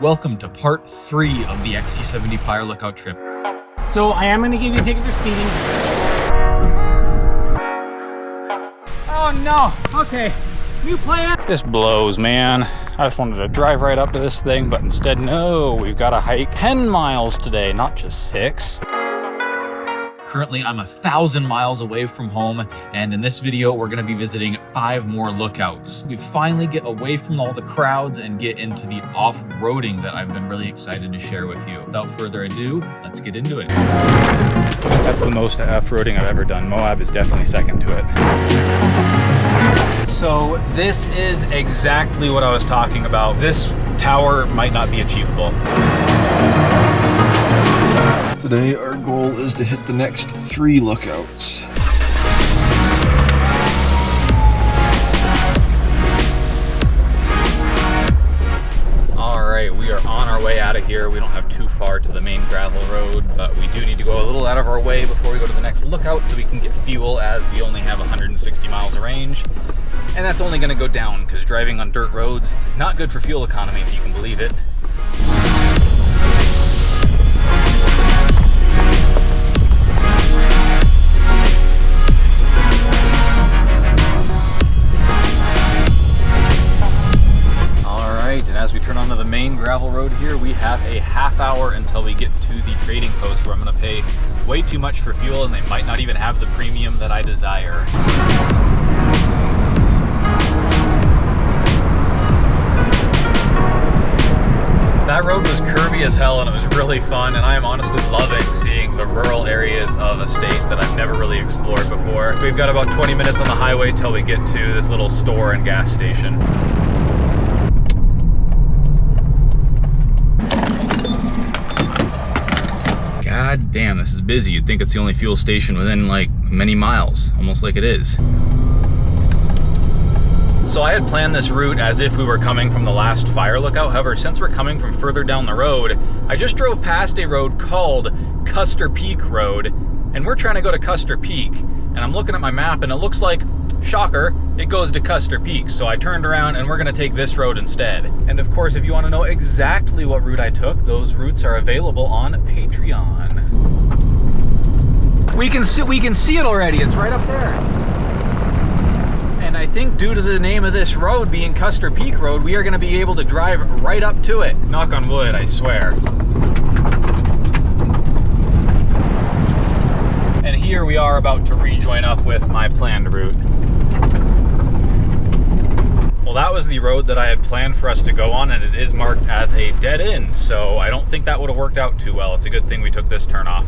Welcome to part 3 of the XC70 fire lookout trip. So I am going to give you a ticket for speeding. Oh no, okay, new plan. This blows, man. I just wanted to drive right up to this thing, but instead, no, we've got to hike 10 miles today, not just 6. Currently, I'm 1,000 miles away from home, and in this video, we're gonna be visiting 5 more lookouts. We finally get away from all the crowds and get into the off-roading that I've been really excited to share with you. Without further ado, let's get into it. That's the most off-roading I've ever done. Moab is definitely second to it. So this is exactly what I was talking about. This tower might not be achievable. Today our goal is to hit the next 3 lookouts. Alright, we are on our way out of here. We don't have too far to the main gravel road, but we do need to go a little out of our way before we go to the next lookout so we can get fuel, as we only have 160 miles of range. And that's only going to go down because driving on dirt roads is not good for fuel economy, if you can believe it. And as we turn onto the main gravel road here, we have a half hour until we get to the trading post, where I'm going to pay way too much for fuel and they might not even have the premium that I desire. That road was curvy as hell and it was really fun, and I am honestly loving seeing the rural areas of a state that I've never really explored before. We've got about 20 minutes on the highway till we get to this little store and gas station. God damn, this is busy. You'd think it's the only fuel station within like many miles, almost like it is. So I had planned this route as if we were coming from the last fire lookout. However, since we're coming from further down the road, I just drove past a road called Custer Peak Road, and we're trying to go to Custer Peak. And I'm looking at my map and it looks like, shocker, it goes to Custer Peak. So I turned around and we're gonna take this road instead. And of course, if you wanna know exactly what route I took, those routes are available on Patreon. We can see it already, it's right up there. And I think due to the name of this road being Custer Peak Road, we are gonna be able to drive right up to it. Knock on wood, I swear. And here we are about to rejoin up with my planned route. Well, that was the road that I had planned for us to go on, and it is marked as a dead end, so I don't think that would have worked out too well. It's a good thing we took this turn off.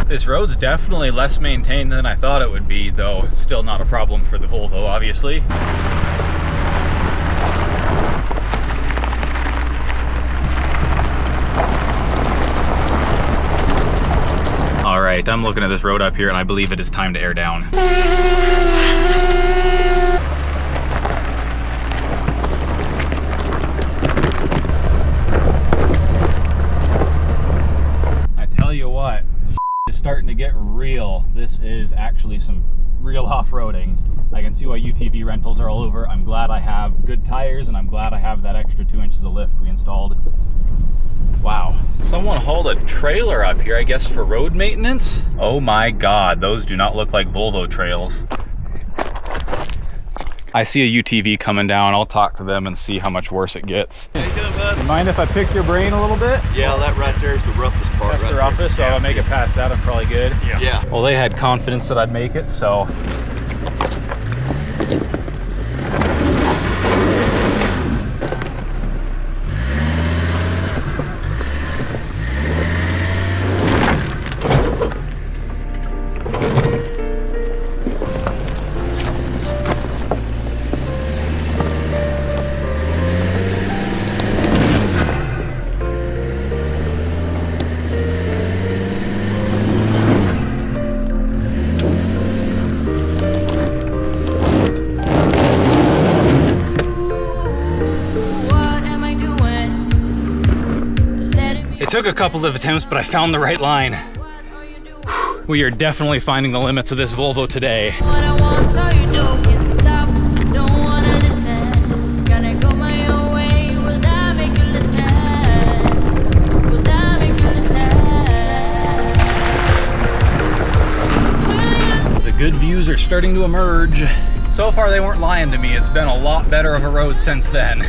This road's definitely less maintained than I thought it would be, though it's still not a problem for the Volvo, obviously. All right, I'm looking at this road up here and I believe it is time to air down. I tell you what, it's starting to get real. This is actually some real off-roading. I can see why UTV rentals are all over. I'm glad I have good tires, and I'm glad I have that extra 2 inches of lift we installed. Wow. Someone hauled a trailer up here, I guess, for road maintenance? Oh my God, those do not look like Volvo trails. I see a UTV coming down. I'll talk to them and see how much worse it gets. How you doing, bud? You mind if I pick your brain a little bit? Yeah, that right there is the roughest part. That's right the roughest, so there. I'll make it past that. I'm probably good. Yeah. Well, they had confidence that I'd make it, so. Took a couple of attempts, but I found the right line. We are definitely finding the limits of this Volvo today. What I want, are you joking? Stop, don't wanna listen. starting to emerge. So far they weren't lying to me. It's been a lot better of a road since then.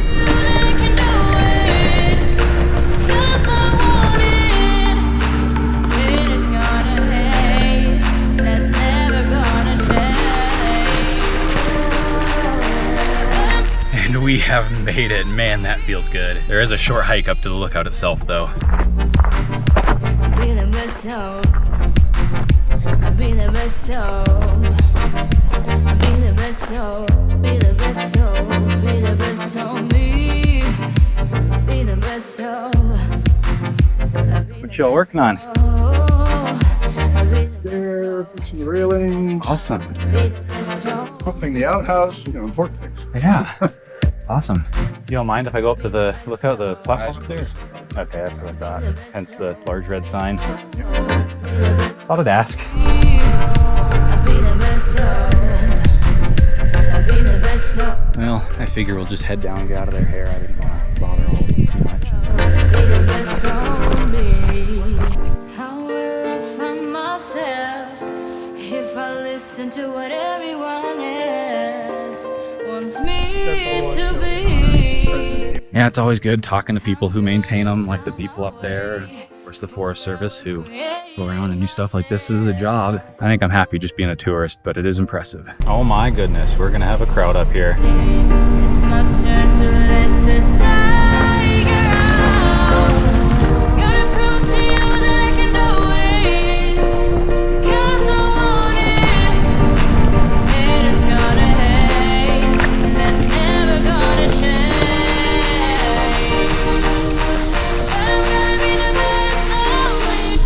And we have made it. Man, that feels good. There is a short hike up to the lookout itself though. What y'all working on? There, fixing the railing, Awesome. pumping the outhouse, you know, important things. Yeah. Awesome. You don't mind if I go up to the lookout, the platform there? Okay, that's what I thought. Hence the large red sign. Thought I'd ask. Well, I figure we'll just head down and get out of their hair. I didn't want to bother all of them too much. How will I find myself if I listen to what everyone else wants me to be? Yeah, it's always good talking to people who maintain them, like the people up there. Of course, the Forest Service who go around and do stuff like this is a job. I think I'm happy just being a tourist, but it is impressive. Oh my goodness, we're gonna have a crowd up here. It's my turn to let the tiger out. Gotta prove to you that I can do it, because I want it. Haters gonna hate, and that's never gonna change. But I'm gonna be the best of me.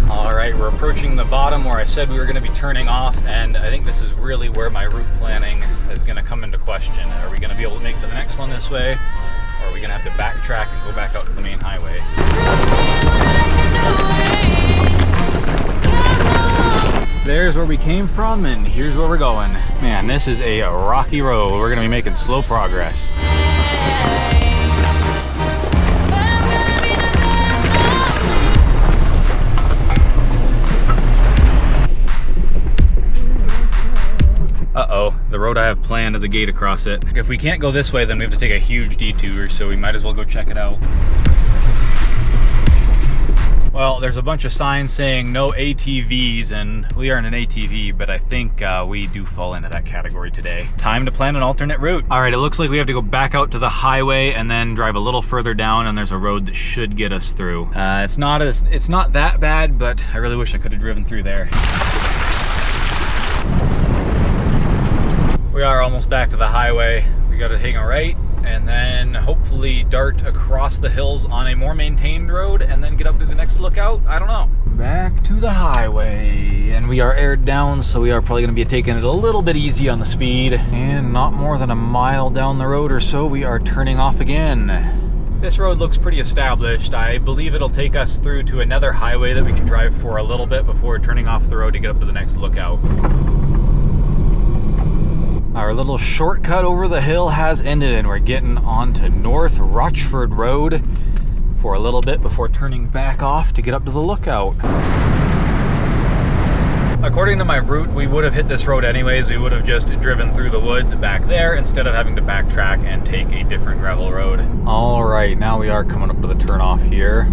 All right, we're approaching the bottom where I said we were gonna be turning off, and I think this is really where my route planning is gonna come into question. Are we gonna be able to make the next one this way, or are we gonna have to backtrack and go back out to the main highway? There's where we came from, and here's where we're going. Man, this is a rocky road. We're gonna be making slow progress. Uh-oh, the road I have planned has a gate across it. If we can't go this way, then we have to take a huge detour, so we might as well go check it out. Well, there's a bunch of signs saying no ATVs, and we aren't an ATV, but I think we do fall into that category today. Time to plan an alternate route. All right, it looks like we have to go back out to the highway and then drive a little further down, and there's a road that should get us through. It's not that bad, but I really wish I could have driven through there. We are almost back to the highway. We gotta hang a right and then hopefully dart across the hills on a more maintained road and then get up to the next lookout. I don't know. Back to the highway, and we are aired down, so we are probably gonna be taking it a little bit easy on the speed. And not more than a mile down the road or so, we are turning off again. This road looks pretty established. I believe it'll take us through to another highway that we can drive for a little bit before turning off the road to get up to the next lookout. Our little shortcut over the hill has ended, and we're getting onto North Rochford Road for a little bit before turning back off to get up to the lookout. According to my route, we would have hit this road anyways. We would have just driven through the woods back there instead of having to backtrack and take a different gravel road. All right, now we are coming up to the turnoff here.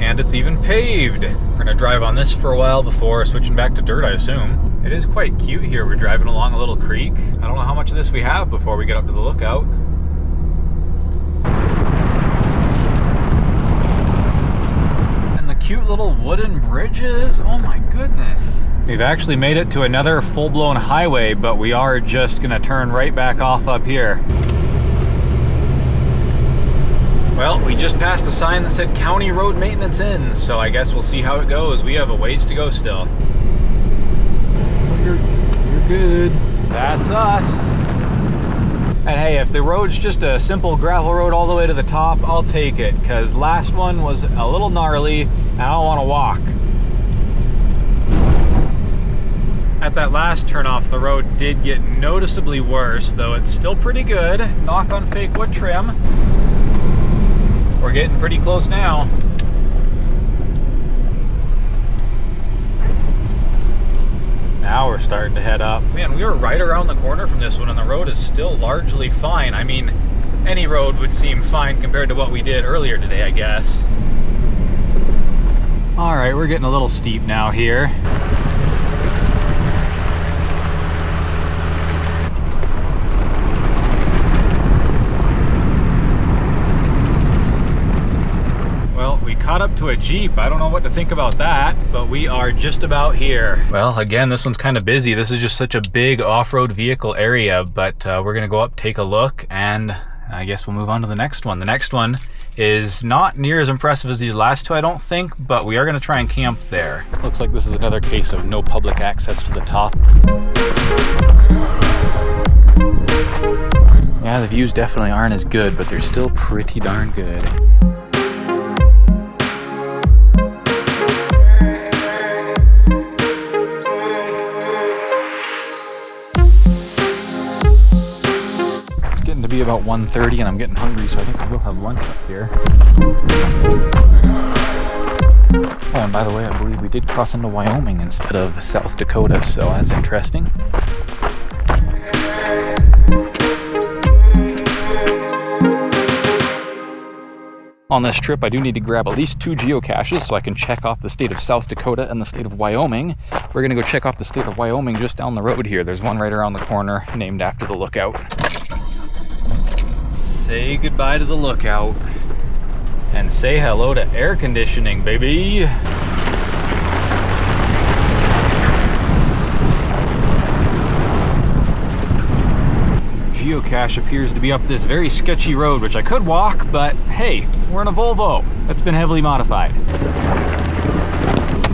And it's even paved. We're gonna drive on this for a while before switching back to dirt, I assume. It is quite cute here. We're driving along a little creek. I don't know how much of this we have before we get up to the lookout. And the cute little wooden bridges. Oh my goodness. We've actually made it to another full-blown highway, but we are just gonna turn right back off up here. Well, we just passed a sign that said County Road Maintenance Ends, so I guess we'll see how it goes. We have a ways to go still. You're good. That's us. And hey, if the road's just a simple gravel road all the way to the top, I'll take it, because last one was a little gnarly I don't want to walk. At that last turn off, the road did get noticeably worse, though it's still pretty good. Knock on fake wood trim. We're getting pretty close now. Now we're starting to head up. Man, we were right around the corner from this one and the road is still largely fine. I mean, any road would seem fine compared to what we did earlier today, I guess. All right, we're getting a little steep now here. Caught up to a Jeep. I don't know what to think about that, but we are just about here. Well, again, this one's kind of busy. This is just such a big off-road vehicle area, but we're gonna go up, take a look, and I guess we'll move on to the next one. The next one is not near as impressive as these last two, I don't think, but we are gonna try and camp there. Looks like this is another case of no public access to the top. Yeah, the views definitely aren't as good, but they're still pretty darn good. Be about 1:30 and I'm getting hungry, so I think we will have lunch up here. Oh, and by the way, I believe we did cross into Wyoming instead of South Dakota, so that's interesting. On this trip, I do need to grab at least 2 geocaches so I can check off the state of South Dakota and the state of Wyoming. We're gonna go check off the state of Wyoming just down the road here. There's one right around the corner named after the lookout. Say goodbye to the lookout and say hello to air conditioning, baby. Geocache appears to be up this very sketchy road, which I could walk, but hey, we're in a Volvo that's been heavily modified.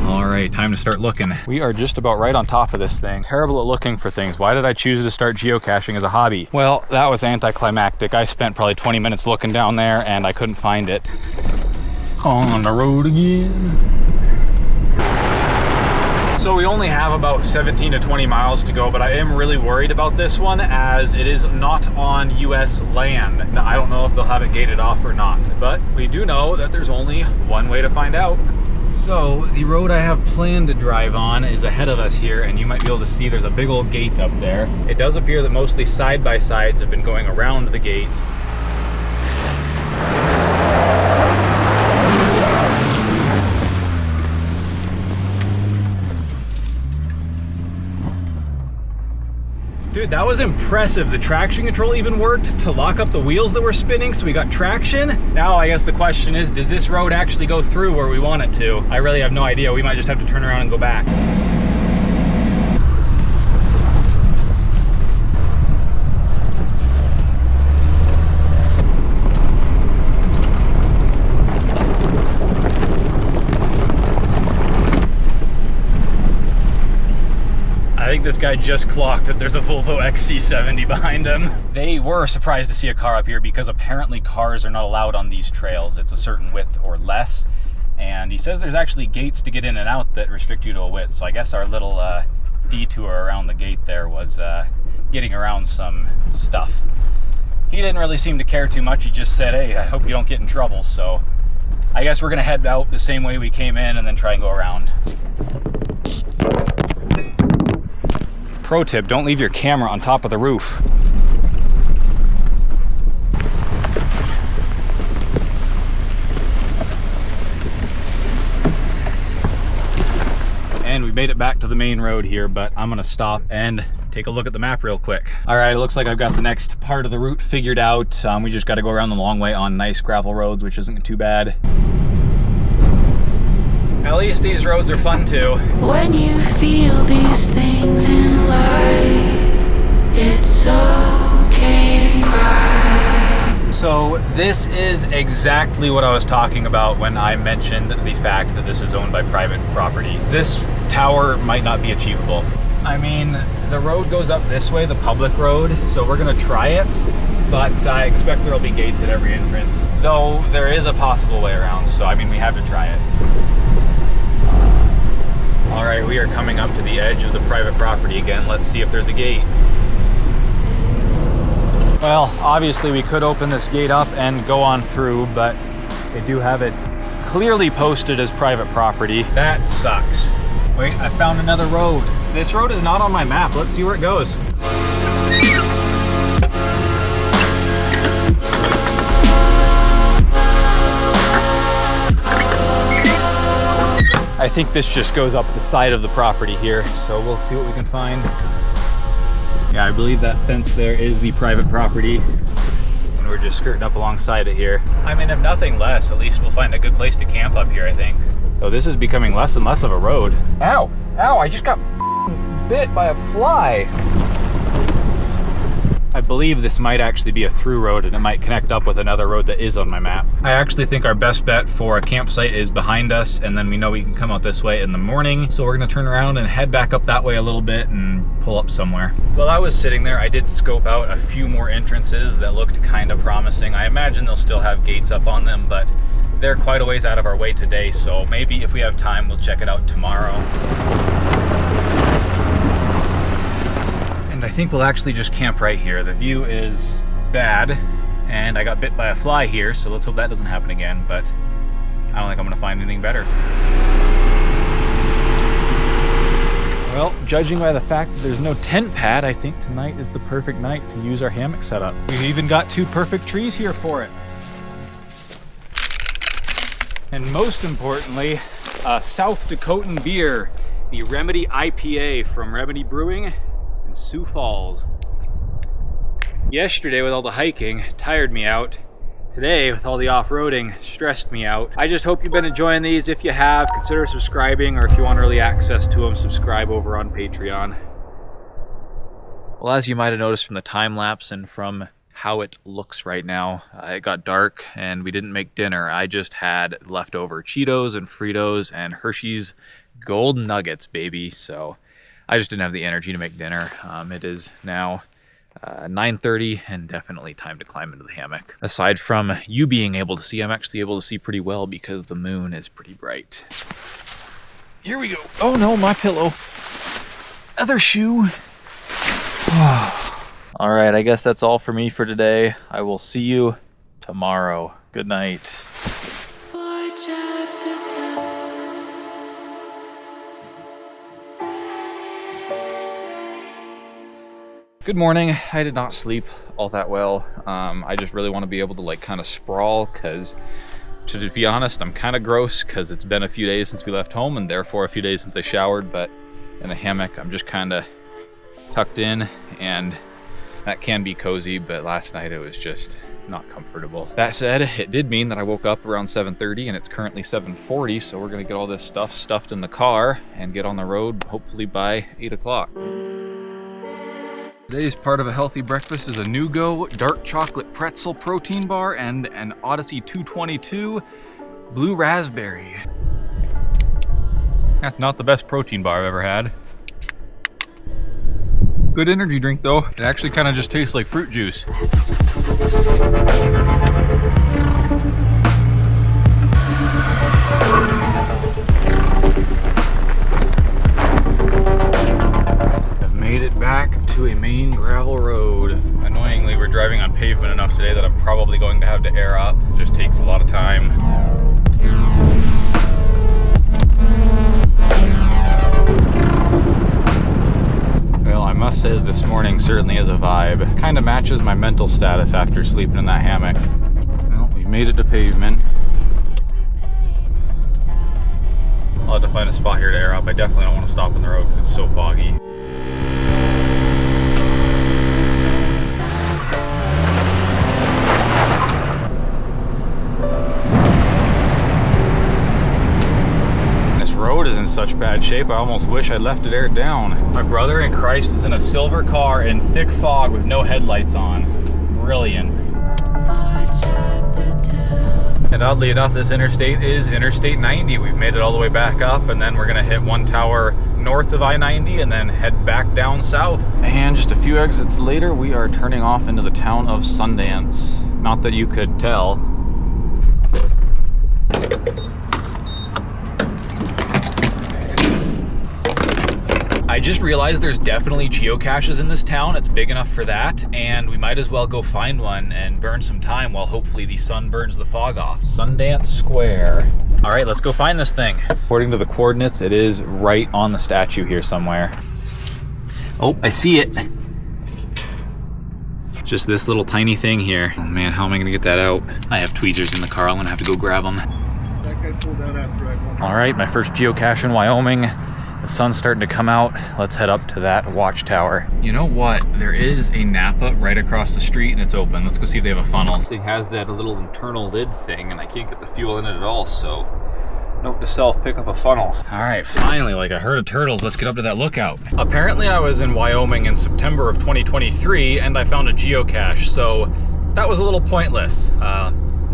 All right, time to start looking. We are just about right on top of this thing. Terrible at looking for things. Why did I choose to start geocaching as a hobby? Well, that was anticlimactic. I spent probably 20 minutes looking down there and I couldn't find it. On the road again. So we only have about 17 to 20 miles to go, but I am really worried about this one as it is not on US land. Now, I don't know if they'll have it gated off or not, but we do know that there's only one way to find out. So the road I have planned to drive on is ahead of us here, and you might be able to see there's a big old gate up there. It does appear that mostly side-by-sides have been going around the gate. Dude, that was impressive. The traction control even worked to lock up the wheels that were spinning, so we got traction. Now I guess the question is, does this road actually go through where we want it to? I really have no idea. We might just have to turn around and go back. I think this guy just clocked that there's a Volvo XC70 behind him. They were surprised to see a car up here because apparently cars are not allowed on these trails. It's a certain width or less. And he says there's actually gates to get in and out that restrict you to a width. So I guess our little detour around the gate there was getting around some stuff. He didn't really seem to care too much. He just said, hey, I hope you don't get in trouble. So I guess we're gonna head out the same way we came in and then try and go around. Pro tip, don't leave your camera on top of the roof. And we made it back to the main road here, but I'm gonna stop and take a look at the map real quick. All right, it looks like I've got the next part of the route figured out. We just gotta go around the long way on nice gravel roads, which isn't too bad. At least these roads are fun too. When you feel these things in life, it's okay to cry. So this is exactly what I was talking about when I mentioned the fact that this is owned by private property. This tower might not be achievable. I mean, the road goes up this way, the public road, so we're gonna try it, but I expect there'll be gates at every entrance. Though there is a possible way around, so I mean, we have to try it. All right, we are coming up to the edge of the private property again. Let's see if there's a gate. Well, obviously we could open this gate up and go on through, but they do have it clearly posted as private property. That sucks. Wait, I found another road. This road is not on my map. Let's see where it goes. I think this just goes up the side of the property here, so we'll see what we can find. Yeah, I believe that fence there is the private property, and we're just skirting up alongside it here. I mean, if nothing less, at least we'll find a good place to camp up here, I think. So this is becoming less and less of a road. Ow, ow, I just got bit by a fly. I believe this might actually be a through road, and it might connect up with another road that is on my map. I actually think our best bet for a campsite is behind us, and then we know we can come out this way in the morning. So we're gonna turn around and head back up that way a little bit and pull up somewhere. While I was sitting there, I did scope out a few more entrances that looked kind of promising. I imagine they'll still have gates up on them, but they're quite a ways out of our way today, so maybe if we have time, we'll check it out tomorrow. I think we'll actually just camp right here. The view is bad, and I got bit by a fly here, so let's hope that doesn't happen again, but I don't think I'm gonna find anything better. Well, judging by the fact that there's no tent pad, I think tonight is the perfect night to use our hammock setup. We've even got 2 perfect trees here for it. And most importantly, a South Dakotan beer, the Remedy IPA from Remedy Brewing, Sioux Falls. Yesterday with all the hiking tired me out. Today with all the off-roading stressed me out. I just hope you've been enjoying these. If you have, consider subscribing, or if you want early access to them, subscribe over on Patreon. Well, as you might have noticed from the time lapse and from how it looks right now, it got dark and we didn't make dinner. I just had leftover Cheetos and Fritos and Hershey's Gold Nuggets, baby. So I just didn't have the energy to make dinner. It is now 9:30 and definitely time to climb into the hammock. Aside from you being able to see, I'm actually able to see pretty well because the moon is pretty bright. Here we go. Oh no, my pillow. Other shoe. All right, I guess that's all for me for today. I will see you tomorrow. Good night. Good morning. I did not sleep all that well. I just really want to be able to like kind of sprawl, because to be honest, I'm kind of gross because it's been a few days since we left home and therefore a few days since I showered, but in the hammock I'm just kind of tucked in, and that can be cozy, but last night it was just not comfortable. That said, it did mean that I woke up around 7:30 and it's currently 7:40, so we're gonna get all this stuff stuffed in the car and get on the road hopefully by 8 o'clock. Today's part of a healthy breakfast is a Nugo dark chocolate pretzel protein bar and an Odyssey 222 blue raspberry. That's not the best protein bar I've ever had. Good energy drink though. It actually kind of just tastes like fruit juice. Back to a main gravel road. Annoyingly, we're driving on pavement enough today that I'm probably going to have to air up. It just takes a lot of time. Well, I must say that this morning certainly is a vibe. Kind of matches my mental status after sleeping in that hammock. Well, we made it to pavement. I'll have to find a spot here to air up. I definitely don't want to stop on the road because it's so foggy. Road is in such bad shape, I almost wish I left it aired down. My brother in Christ is in a silver car in thick fog with no headlights on. Brilliant. And oddly enough, this interstate is Interstate 90. We've made it all the way back up, and then we're gonna hit one tower north of I-90 and then head back down south. And just a few exits later, we are turning off into the town of Sundance. Not that you could tell. I just realized there's definitely geocaches in this town. It's big enough for that, and we might as well go find one and burn some time while hopefully the sun burns the fog off. Sundance Square. All right, let's go find this thing. According to the coordinates, it is right on the statue here somewhere. Oh, I see it. Just this little tiny thing here. Oh man, how am I gonna get that out? I have tweezers in the car. I'm gonna have to go grab them. That guy pulled out after I went. All right, my first geocache in Wyoming. The sun's starting to come out. Let's head up to that watchtower. You know what? There is a Napa right across the street and it's open. Let's go see if they have a funnel. This thing has that little internal lid thing and I can't get the fuel in it at all, so note to self, pick up a funnel. All right, finally, like a herd of turtles, let's get up to that lookout. Apparently I was in Wyoming in September of 2023 and I found a geocache, so that was a little pointless.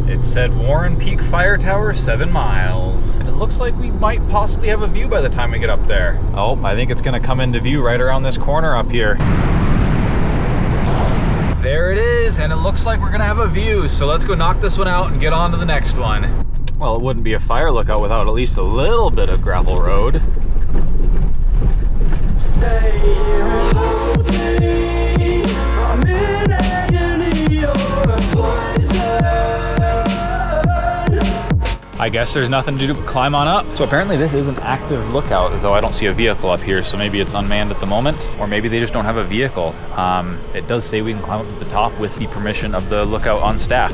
It said Warren Peak Fire Tower, 7 miles. And it looks like we might possibly have a view by the time we get up there. Oh, I think it's gonna come into view right around this corner up here. There it is, and it looks like we're gonna have a view. So let's go knock this one out and get on to the next one. Well, it wouldn't be a fire lookout without at least a little bit of gravel road. I guess there's nothing to do but climb on up. So apparently this is an active lookout, though I don't see a vehicle up here, so maybe it's unmanned at the moment, or maybe they just don't have a vehicle. It does say we can climb up to the top with the permission of the lookout on staff.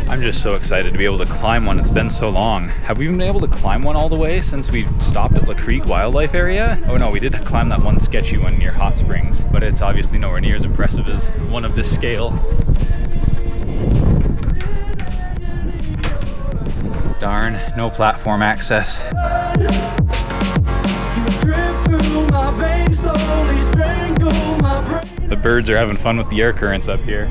I'm just so excited to be able to climb one. It's been so long. Have we even been able to climb one all the way since we stopped at La Creek Wildlife Area? Oh no, we did climb that one sketchy one near Hot Springs, but it's obviously nowhere near as impressive as one of this scale. Darn, no platform access. The birds are having fun with the air currents up here.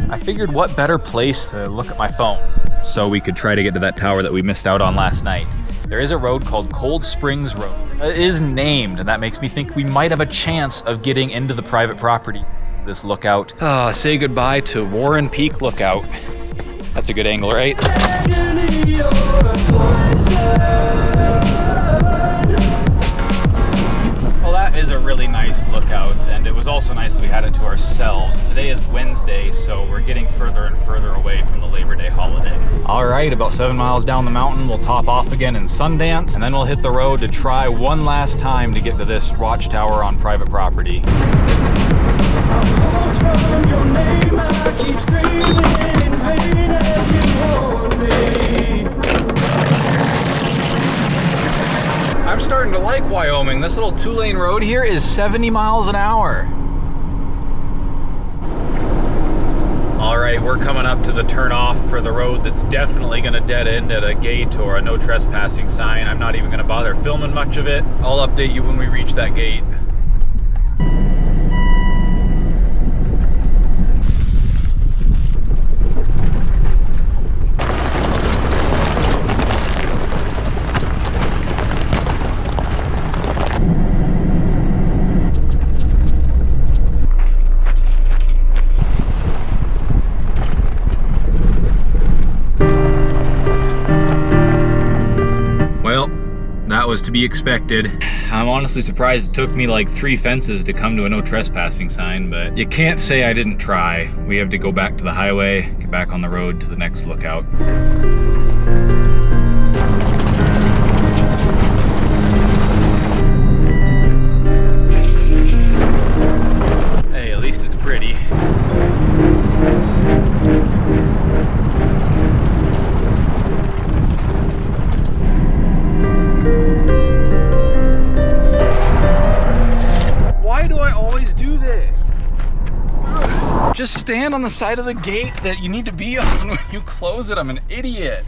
I figured what better place to look at my phone so we could try to get to that tower that we missed out on last night. There is a road called Cold Springs Road. It is named, and that makes me think we might have a chance of getting into the private property. This lookout. Say goodbye to Warren Peak Lookout. That's a good angle, right? Well, that is a really nice lookout, and it was also nice that we had it to ourselves. Today is Wednesday, so we're getting further and further away from the Labor Day holiday. All right, about 7 miles down the mountain, we'll top off again in Sundance, and then we'll hit the road to try one last time to get to this watchtower on private property. I'm starting to like Wyoming. This little 2-lane road here is 70 miles an hour. All right, we're coming up to the turnoff for the road that's definitely gonna dead end at a gate or a no trespassing sign. I'm not even gonna bother filming much of it. I'll update you when we reach that gate. That was to be expected. I'm honestly surprised it took me like 3 fences to come to a no trespassing sign, but you can't say I didn't try. We have to go back to the highway, get back on the road to the next lookout. Hey, at least it's pretty. Just stand on the side of the gate that you need to be on when you close it. I'm an idiot.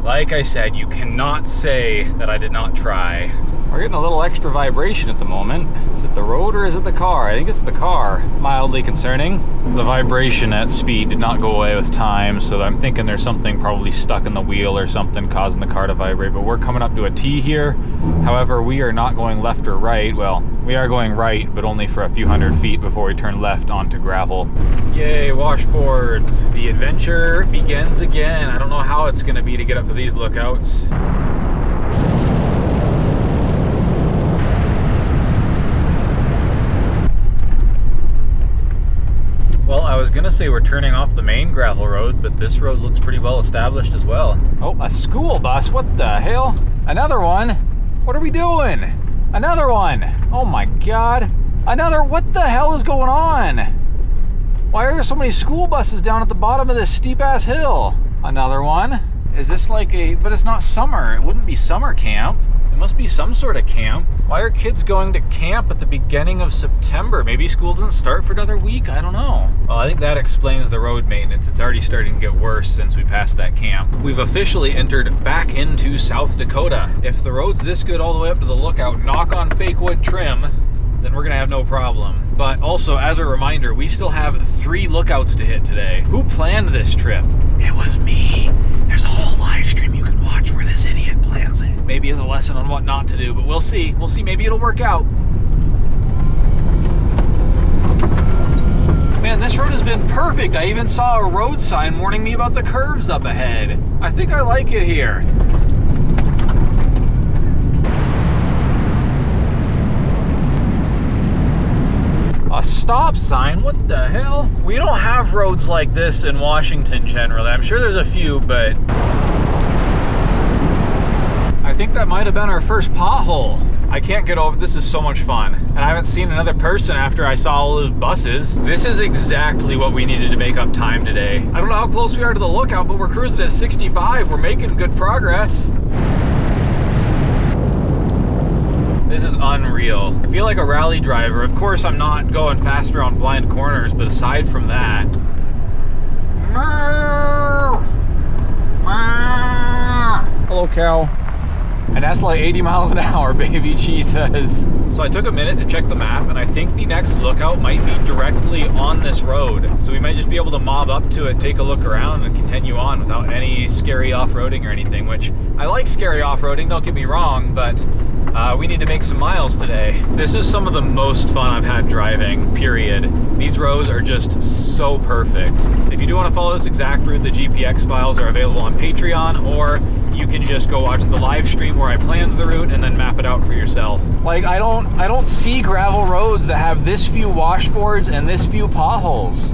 Like I said, you cannot say that I did not try. We're getting a little extra vibration at the moment. Is it the road or is it the car? I think it's the car. Mildly concerning. The vibration at speed did not go away with time, so I'm thinking there's something probably stuck in the wheel or something causing the car to vibrate, but we're coming up to a T here. However, we are not going left or right. Well, we are going right, but only for a few hundred feet before we turn left onto gravel. Yay, washboards. The adventure begins again. I don't know how it's gonna be to get up to these lookouts. Well, I was gonna say we're turning off the main gravel road, but this road looks pretty well established as well. Oh, a school bus, what the hell? Another one? What are we doing? Another one! Oh my God. Another, what the hell is going on? Why are there so many school buses down at the bottom of this steep ass hill? Another one. Is this like a, but it's not summer. It wouldn't be summer camp. It must be some sort of camp. Why are kids going to camp at the beginning of September? Maybe school doesn't start for another week? I don't know. Well, I think that explains the road maintenance. It's already starting to get worse since we passed that camp. We've officially entered back into South Dakota. If the road's this good all the way up to the lookout, knock on fake wood trim, then we're gonna have no problem. But also, as a reminder, we still have 3 lookouts to hit today. Who planned this trip? It was me. There's a whole live stream you can watch where this idiot plans it. Maybe as a lesson on what not to do, but we'll see. We'll see, maybe it'll work out. Man, this road has been perfect. I even saw a road sign warning me about the curves up ahead. I think I like it here. A stop sign? What the hell? We don't have roads like this in Washington generally. I'm sure there's a few, but I think that might have been our first pothole. I can't get over, this is so much fun. And I haven't seen another person after I saw all those buses. This is exactly what we needed to make up time today. I don't know how close we are to the lookout, but we're cruising at 65. We're making good progress. This is unreal. I feel like a rally driver. Of course, I'm not going faster on blind corners, but aside from that. Hello, cow. And that's like 80 miles an hour, baby Jesus. So I took a minute to check the map, and I think the next lookout might be directly on this road. So we might just be able to mob up to it, take a look around, and continue on without any scary off-roading or anything, which I like scary off-roading, don't get me wrong, but we need to make some miles today. This is some of the most fun I've had driving, period. These roads are just so perfect. If you do want to follow this exact route, the GPX files are available on Patreon, or you can just go watch the live stream where I planned the route and then map it out for yourself. Like, I don't see gravel roads that have this few washboards and this few potholes.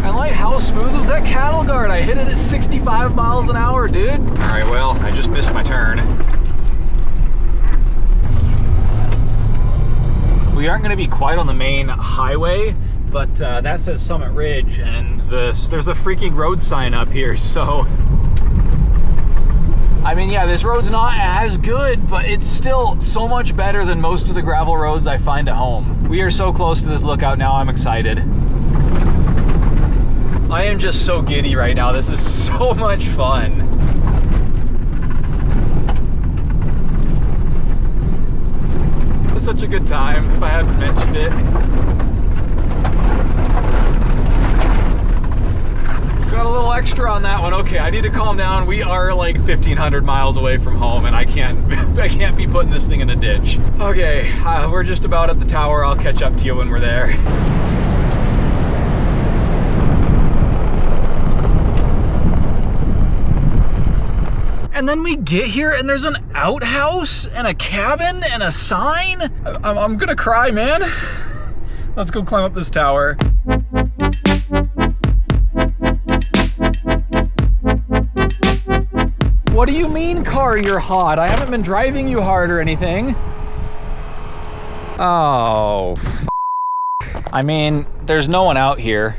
And like, how smooth was that cattle guard? I hit it at 65 miles an hour, dude. All right, well, I just missed my turn. We aren't gonna be quite on the main highway, but that says Summit Ridge, and there's a freaking road sign up here, so. I mean, yeah, this road's not as good, but it's still so much better than most of the gravel roads I find at home. We are so close to this lookout now, I'm excited. I am just so giddy right now. This is so much fun. It's such a good time, if I hadn't mentioned it. Got a little extra on that one. Okay, I need to calm down. We are like 1,500 miles away from home, and I can't be putting this thing in a ditch. Okay, we're just about at the tower. I'll catch up to you when we're there. And then we get here and there's an outhouse and a cabin and a sign. I'm gonna cry, man. Let's go climb up this tower. What do you mean, car, you're hot? I haven't been driving you hard or anything. Oh, I mean, there's no one out here.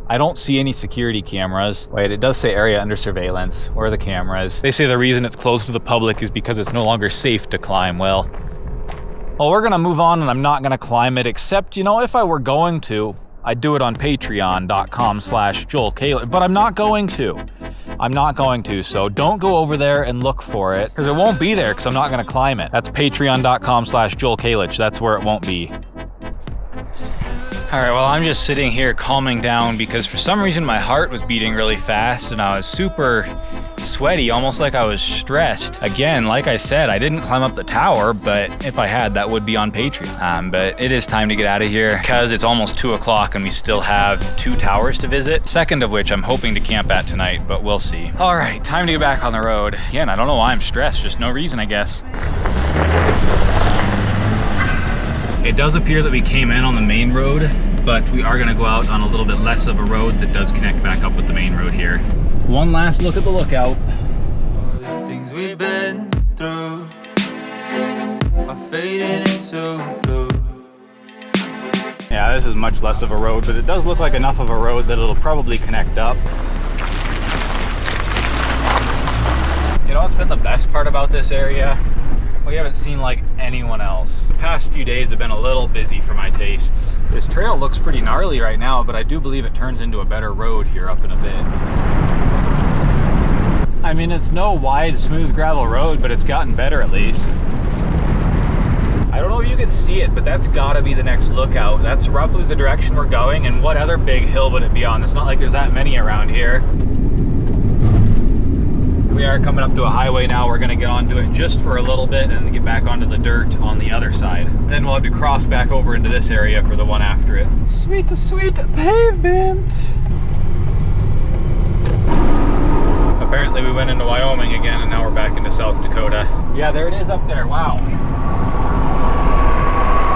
I don't see any security cameras. Wait, it does say area under surveillance. Where are the cameras? They say the reason it's closed to the public is because it's no longer safe to climb. Well, we're gonna move on, and I'm not gonna climb it, except, you know, if I were going to, I'd do it on patreon.com/Joel Kaler, but I'm not going to. I'm not going to, so don't go over there and look for it, because it won't be there because I'm not going to climb it. That's patreon.com/JoelKalich. That's where it won't be. All right, well, I'm just sitting here calming down because for some reason my heart was beating really fast and I was super sweaty, almost like I was stressed. Again, like I said, I didn't climb up the tower, but if I had, that would be on Patreon. But it is time to get out of here because it's almost 2 o'clock and we still have 2 towers to visit, second of which I'm hoping to camp at tonight, but we'll see. All right, time to get back on the road. Again, I don't know why I'm stressed, just no reason, I guess. It does appear that we came in on the main road, but we are gonna go out on a little bit less of a road that does connect back up with the main road here. One last look at the lookout. All the things we've been through are fading into blue. Yeah, this is much less of a road, but it does look like enough of a road that it'll probably connect up. You know what's been the best part about this area? We haven't seen like anyone else. The past few days have been a little busy for my tastes. This trail looks pretty gnarly right now, but I do believe it turns into a better road here up in a bit. I mean, it's no wide, smooth gravel road, but it's gotten better at least. I don't know if you can see it, but that's gotta be the next lookout. That's roughly the direction we're going, and what other big hill would it be on? It's not like there's that many around here. We are coming up to a highway now. We're gonna get onto it just for a little bit and then get back onto the dirt on the other side. Then we'll have to cross back over into this area for the one after it. Sweet, sweet pavement. Apparently we went into Wyoming again and now we're back into South Dakota. Yeah, there it is up there, wow.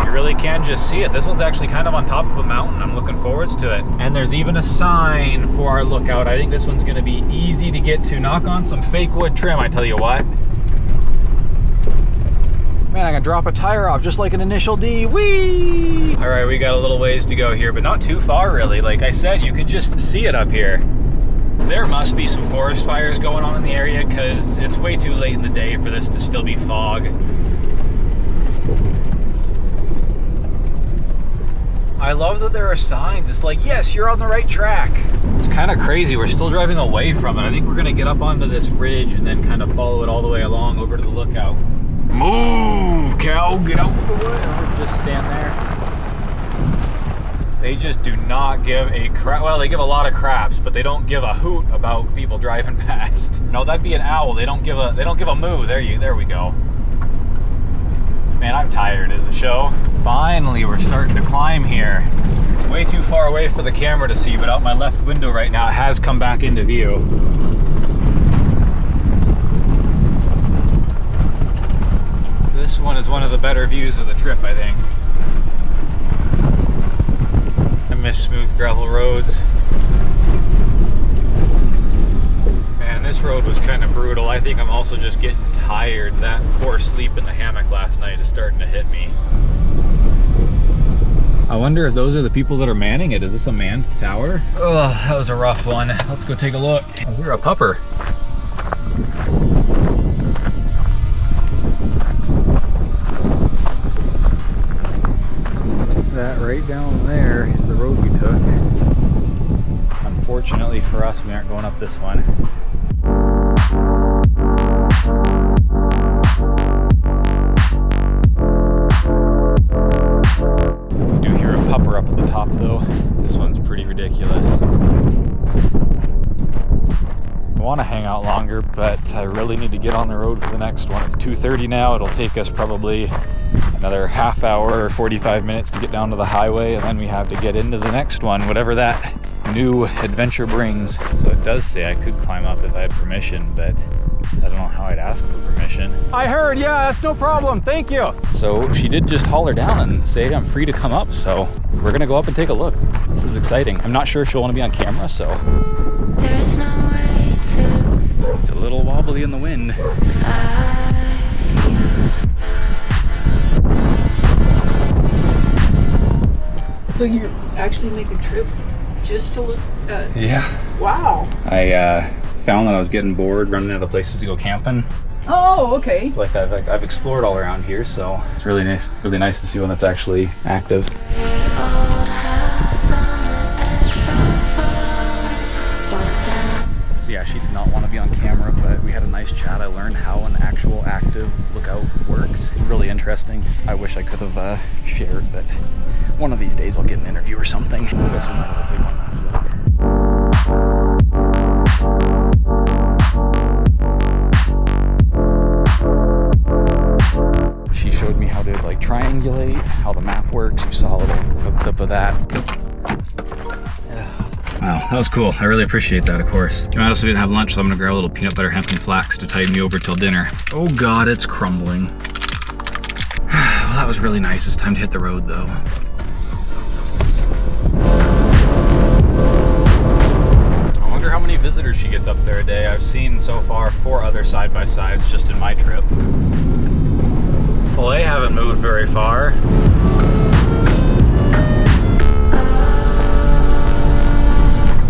You really can just see it. This one's actually kind of on top of a mountain. I'm looking forwards to it. And there's even a sign for our lookout. I think this one's gonna be easy to get to. Knock on some fake wood trim, I tell you what. Man, I can drop a tire off just like an initial D. Whee! All right, we got a little ways to go here, but not too far really. Like I said, you can just see it up here. There must be some forest fires going on in the area because it's way too late in the day for this to still be fog. I love that there are signs. It's like, yes, you're on the right track. It's kind of crazy. We're still driving away from it. I think we're gonna get up onto this ridge and then kind of follow it all the way along over to the lookout. Move, cow, get out of the way. Or just stand there. They just do not give a crap. Well, they give a lot of craps, but they don't give a hoot about people driving past. No, that'd be an owl. They don't give a moo. There we go. Man, I'm tired as a show. Finally, we're starting to climb here. It's way too far away for the camera to see, but out my left window right now, it has come back into view. This one is one of the better views of the trip, I think. I miss smooth gravel roads. Man, this road was kind of brutal. I think I'm also just getting tired. That poor sleep in the hammock last night is starting to hit me. I wonder if those are the people that are manning it. Is this a manned tower? Oh, that was a rough one. Let's go take a look. I hear a pupper. That right down there is the road we took. Unfortunately for us, we aren't going up this one. I do hear a pupper up at the top though. This one's pretty ridiculous. I want to hang out longer, but I really need to get on the road for the next one. It's 2:30 now. It'll take us probably another half hour or 45 minutes to get down to the highway, and then we have to get into the next one, whatever that new adventure brings. So it does say I could climb up if I had permission, but I don't know how I'd ask for permission. I heard, yeah, that's no problem, thank you. So she did just holler down and say I'm free to come up, so we're gonna go up and take a look. This is exciting. I'm not sure if she'll want to be on camera, so. There's no way to It's a little wobbly in the wind. So you're actually making a trip just to look at... Yeah. Wow. I found that I was getting bored running out of places to go camping. Oh, okay. It's like I've explored all around here, so it's really nice to see one that's actually active. So yeah, She did not want to be on camera, but we had a nice chat. I learned how an actual active lookout works. It's really interesting. I wish I could have shared, but one of these days I'll get an interview or something. I guess we might as well take one last look. She showed me how to like triangulate, how the map works. You saw a little quick clip of that. Wow, that was cool. I really appreciate that, of course. You might also didn't have lunch, so I'm gonna grab a little peanut butter, hemp, and flax to tide me over till dinner. Oh God, it's crumbling. Well, that was really nice. It's time to hit the road though. I wonder how many visitors she gets up there a day. I've seen so far 4 other side-by-sides just in my trip. Well, they haven't moved very far.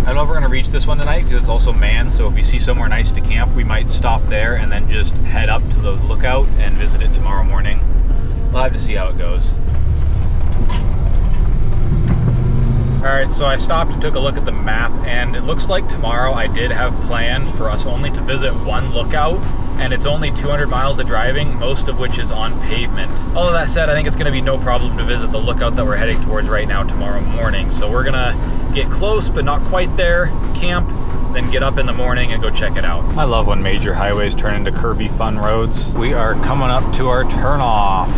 I don't know if we're gonna reach this one tonight because it's also manned, so if we see somewhere nice to camp, we might stop there and then just head up to the lookout and visit it tomorrow morning. We'll have to see how it goes. All right, so I stopped and took a look at the map, and it looks like tomorrow I did have planned for us only to visit one lookout, and it's only 200 miles of driving, most of which is on pavement. All of that said, I think it's gonna be no problem to visit the lookout that we're heading towards right now tomorrow morning. So we're gonna get close, but not quite there, camp, then get up in the morning and go check it out. I love when major highways turn into curvy fun roads. We are coming up to our turnoff.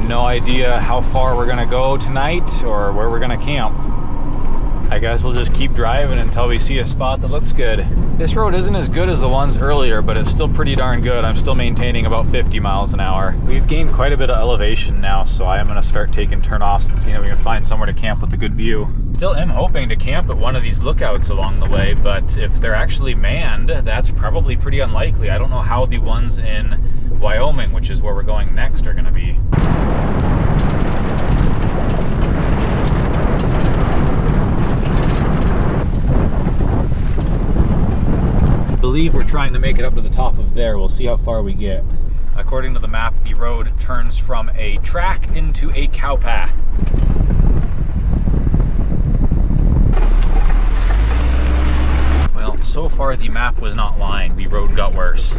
No idea how far we're gonna go tonight or where we're gonna camp. I guess we'll just keep driving until we see a spot that looks good. This road isn't as good as the ones earlier, but it's still pretty darn good. I'm still maintaining about 50 miles an hour. We've gained quite a bit of elevation now, so I am gonna start taking turnoffs and seeing if we can find somewhere to camp with a good view. Still am hoping to camp at one of these lookouts along the way, but if they're actually manned, that's probably pretty unlikely. I don't know how the ones in Wyoming, which is where we're going next, are gonna be. I believe we're trying to make it up to the top of there. We'll see how far we get. According to the map, the road turns from a track into a cow path. Well, so far the map was not lying. The road got worse.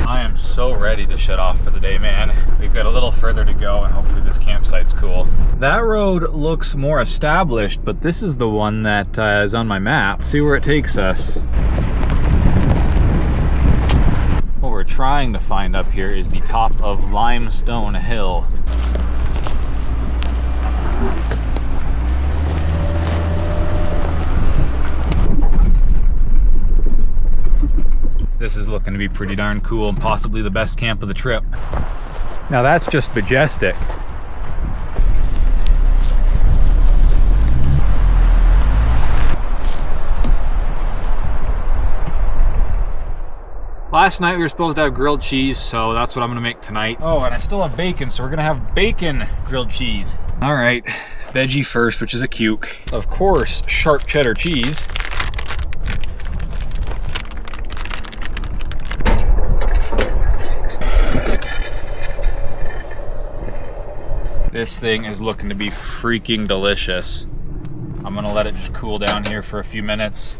I am so ready to shut off for the day, man. We've got a little further to go and hopefully this campsite's cool. That road looks more established, but this is the one that is on my map. Let's see where it takes us. What we're trying to find up here is the top of Limestone Hill. This is looking to be pretty darn cool and possibly the best camp of the trip. Now that's just majestic. Last night we were supposed to have grilled cheese, so that's what I'm gonna make tonight. Oh, and I still have bacon, so we're gonna have bacon grilled cheese. All right, veggie first, which is a cuke. Of course, sharp cheddar cheese. This thing is looking to be freaking delicious. I'm gonna let it just cool down here for a few minutes,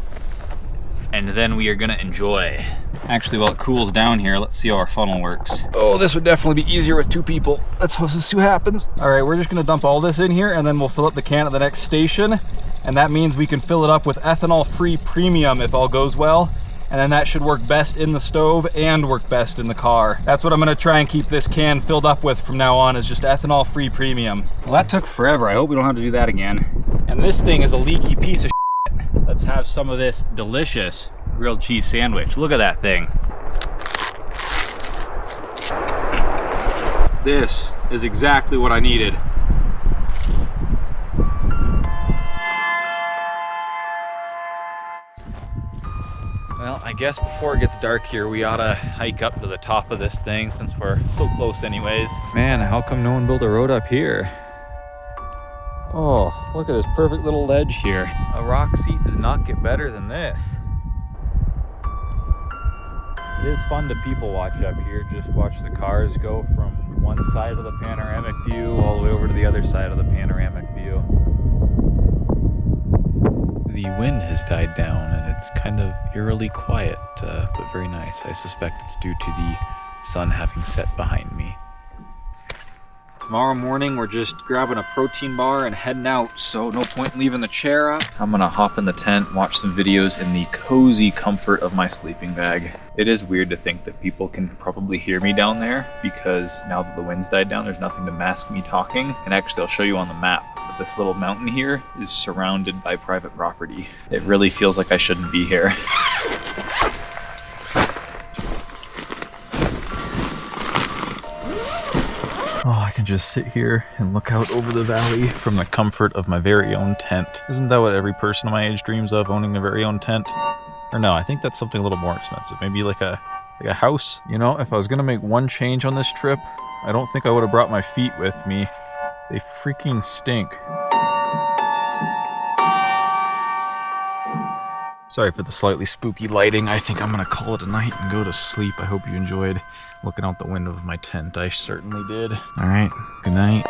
and then we are gonna enjoy. Actually, while it cools down here, let's see how our funnel works. Oh, this would definitely be easier with 2 people. Let's see what happens. All right, we're just gonna dump all this in here, and then we'll fill up the can at the next station, and that means we can fill it up with ethanol-free premium if all goes well. And then that should work best in the stove and work best in the car. That's what I'm gonna try and keep this can filled up with from now on, is just ethanol-free premium. Well, that took forever. I hope we don't have to do that again. And this thing is a leaky piece of shit. Let's have some of this delicious grilled cheese sandwich. Look at that thing. This is exactly what I needed. Well, I guess before it gets dark here, we ought to hike up to the top of this thing since we're so close anyways. Man, how come no one built a road up here? Oh, look at this perfect little ledge here. A rock seat does not get better than this. It is fun to people watch up here. Just watch the cars go from one side of the panoramic view all the way over to the other side of the panoramic view. The wind has died down and it's kind of eerily quiet, but very nice. I suspect it's due to the sun having set behind me. Tomorrow morning, we're just grabbing a protein bar and heading out, so no point in leaving the chair up. I'm gonna hop in the tent, watch some videos in the cozy comfort of my sleeping bag. It is weird to think that people can probably hear me down there, because now that the wind's died down, there's nothing to mask me talking. And actually, I'll show you on the map, but this little mountain here is surrounded by private property. It really feels like I shouldn't be here. Oh, I can just sit here and look out over the valley from the comfort of my very own tent. Isn't that what every person my age dreams of, owning their very own tent? Or no, I think that's something a little more expensive. Maybe like a house. You know, if I was gonna make one change on this trip, I don't think I would have brought my feet with me. They freaking stink. Sorry for the slightly spooky lighting. I think I'm gonna call it a night and go to sleep. I hope you enjoyed looking out the window of my tent. I certainly did. All right, good night.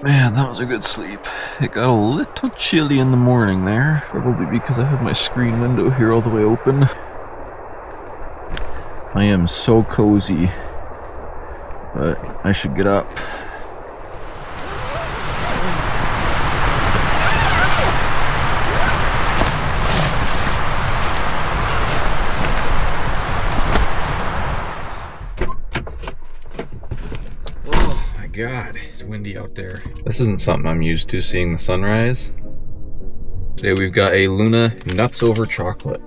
Man, that was a good sleep. It got a little chilly in the morning there, probably because I have my screen window here all the way open. I am so cozy, but I should get up. God, it's windy out there. This isn't something I'm used to, seeing the sunrise. Today we've got a Luna Nuts Over Chocolate.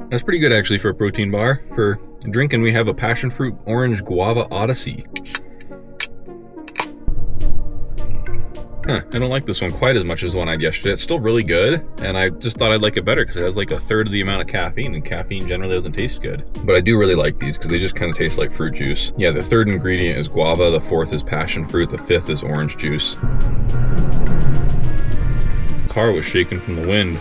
That's pretty good actually for a protein bar. For drinking, we have a passion fruit orange guava Odyssey. I don't like this one quite as much as the one I had yesterday. It's still really good, and I just thought I'd like it better because it has like a third of the amount of caffeine, and caffeine generally doesn't taste good. But I do really like these because they just kind of taste like fruit juice. Yeah, the third ingredient is guava, the fourth is passion fruit, the fifth is orange juice. The car was shaking from the wind.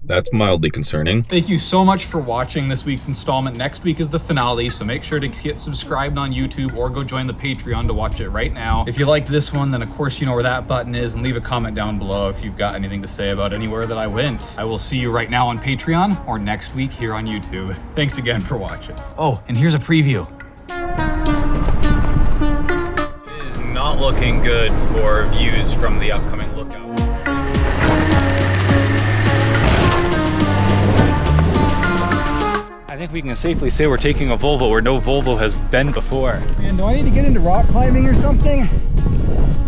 That's mildly concerning. Thank you so much for watching this week's installment. Next week is the finale, so make sure to get subscribed on YouTube or go join the Patreon to watch it right now. If you liked this one, then of course you know where that button is, and leave a comment down below if you've got anything to say about anywhere that I went. I will see you right now on Patreon or next week here on YouTube. Thanks again for watching. Oh, and here's a preview. It is not looking good for views from the upcoming lookout. I think we can safely say we're taking a Volvo where no Volvo has been before. Man, do I need to get into rock climbing or something?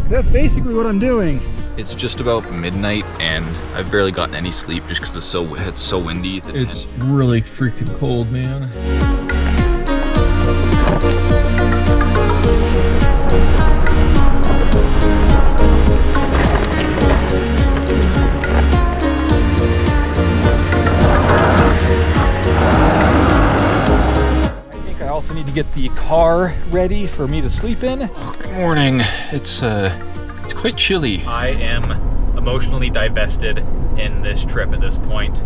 That's basically what I'm doing. It's just about midnight and I've barely gotten any sleep just because it's so windy. It's really freaking cold, man. I also need to get the car ready for me to sleep in. Oh, good morning. It's quite chilly. I am emotionally divested in this trip at this point.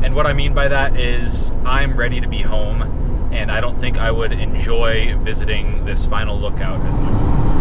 And what I mean by that is I'm ready to be home, and I don't think I would enjoy visiting this final lookout as much.